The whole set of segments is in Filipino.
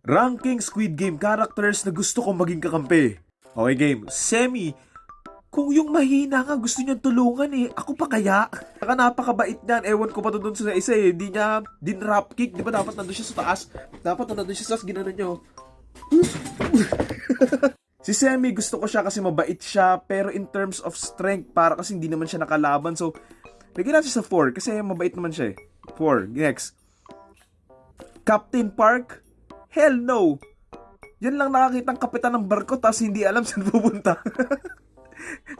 Ranking Squid Game characters na gusto kong maging kakampi. Okay game, Semi. Kung yung mahina nga gusto niyang tulungan ako pa kaya? Saka napakabait niyan, ewan ko pa to dun sa isa di niya din-rap kick, di ba dapat nandun siya sa taas? Dapat nandun siya sa taas, ginanon niyo. Si Semi gusto ko siya kasi mabait siya, pero in terms of strength, para kasi hindi naman siya nakalaban, so lagyan natin sa 4 kasi mabait naman siya 4, next. Captain Park? Hell no! Yan lang nakakitang kapitan ng barko tapos hindi alam saan pupunta.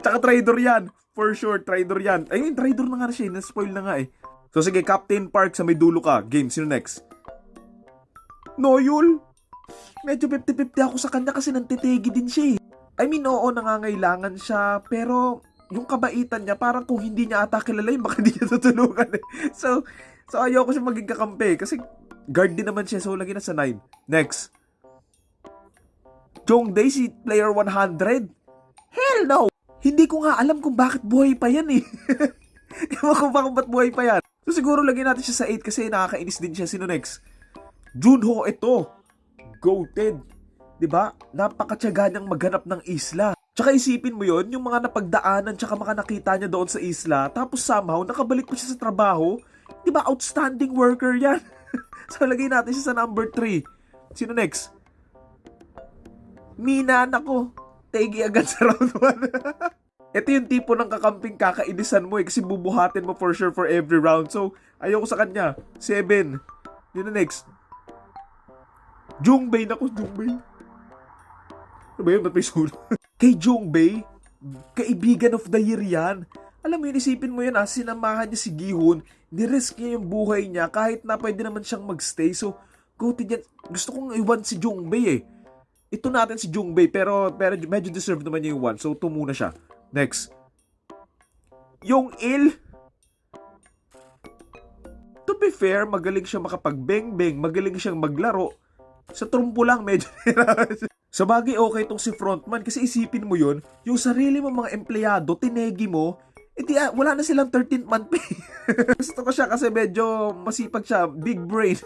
Tsaka traitor yan. For sure, traitor yan. I mean, traitor na nga siya. Na-spoil na nga So sige, Captain Park sa may dulo ka. Game, sino next? Noyul? Medyo 50-50 ako sa kanya kasi nantitigi din siya I mean, oo, nangangailangan siya. Pero yung kabaitan niya, parang kung hindi niya ata kilala yun, baka hindi niya tutulungan So ayoko siya maging kakampi kasi guard din naman siya, so lagi na sa 9. Next. Jongdae, si player 100? Hell no! Hindi ko nga alam kung bakit buhay pa yan Ewan ko ba't buhay pa yan. So siguro lagyan natin siya sa 8 kasi nakakainis din siya. Sino next? Junho, ito. Goated. Diba? Napakatyaga niyang maghanap ng isla. Tsaka isipin mo yon yung mga napagdaanan tsaka mga nakita niya doon sa isla, tapos somehow nakabalik pa siya sa trabaho. Diba? Outstanding worker yan. So, lagay natin siya sa number 3. Sino next? Mina, nako. Tegi agad sa round 1. Ito yung tipo ng kakamping kakainisan mo kasi bubuhatin mo for sure for every round. So, ayoko sa kanya. 7. Yun na next. Jongbae, nako, Jongbae. Ano ba yun? Ba't may sulo? Kay Jongbae, kaibigan of the year yan. Alam mo yun, isipin mo yun sinamahan niya si Gi-hun, nirisk niya yung buhay niya kahit na pwede naman siyang magstay. So, goated yan. Gusto kong iwan si Jongbae Ito natin si Jongbae, pero medyo deserve naman niya yung 1. So, 2 muna siya. Next. Yung Il. To be fair, magaling siya makapag-beng-beng, magaling siyang maglaro. Sa trumpo lang, medyo sa bagay, okay itong si Frontman kasi isipin mo yun, yung sarili mo mga empleyado, tinegi mo, wala na silang 13th month pay. Gusto ko siya kasi medyo masipag siya, big brain.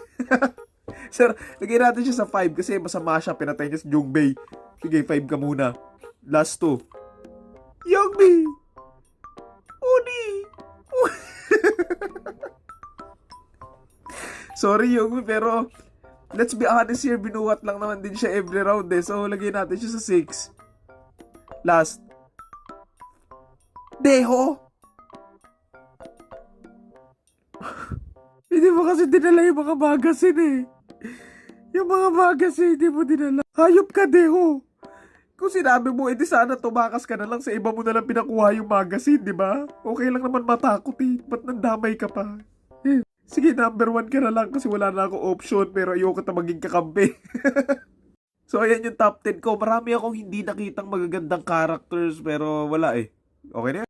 Sir, lagay natin siya sa 5 kasi masama siya, pinatay niya si Jongbae. Sige, 5 ka muna. Last 2. Youngbi! Uni! Sorry, Youngbi, pero let's be honest here, binuhat lang naman din siya every round So, lagay natin siya sa 6. Last. Deho! Hindi mo kasi dinala yung mga magasin Yung mga magasin, hindi mo dinala. Hayop ka, Deho! Kung sinabi mo, sana tumakas ka na lang, sa iba mo na lang pinakuha yung magasin, di ba? Okay lang naman matakot Ba't nandamay ka pa? Sige, number 1 ka na lang kasi wala na akong option pero ayoko na maging kakampi. So, ayan yung top 10 ko. Marami akong hindi nakitang magagandang characters pero wala Okay na yan.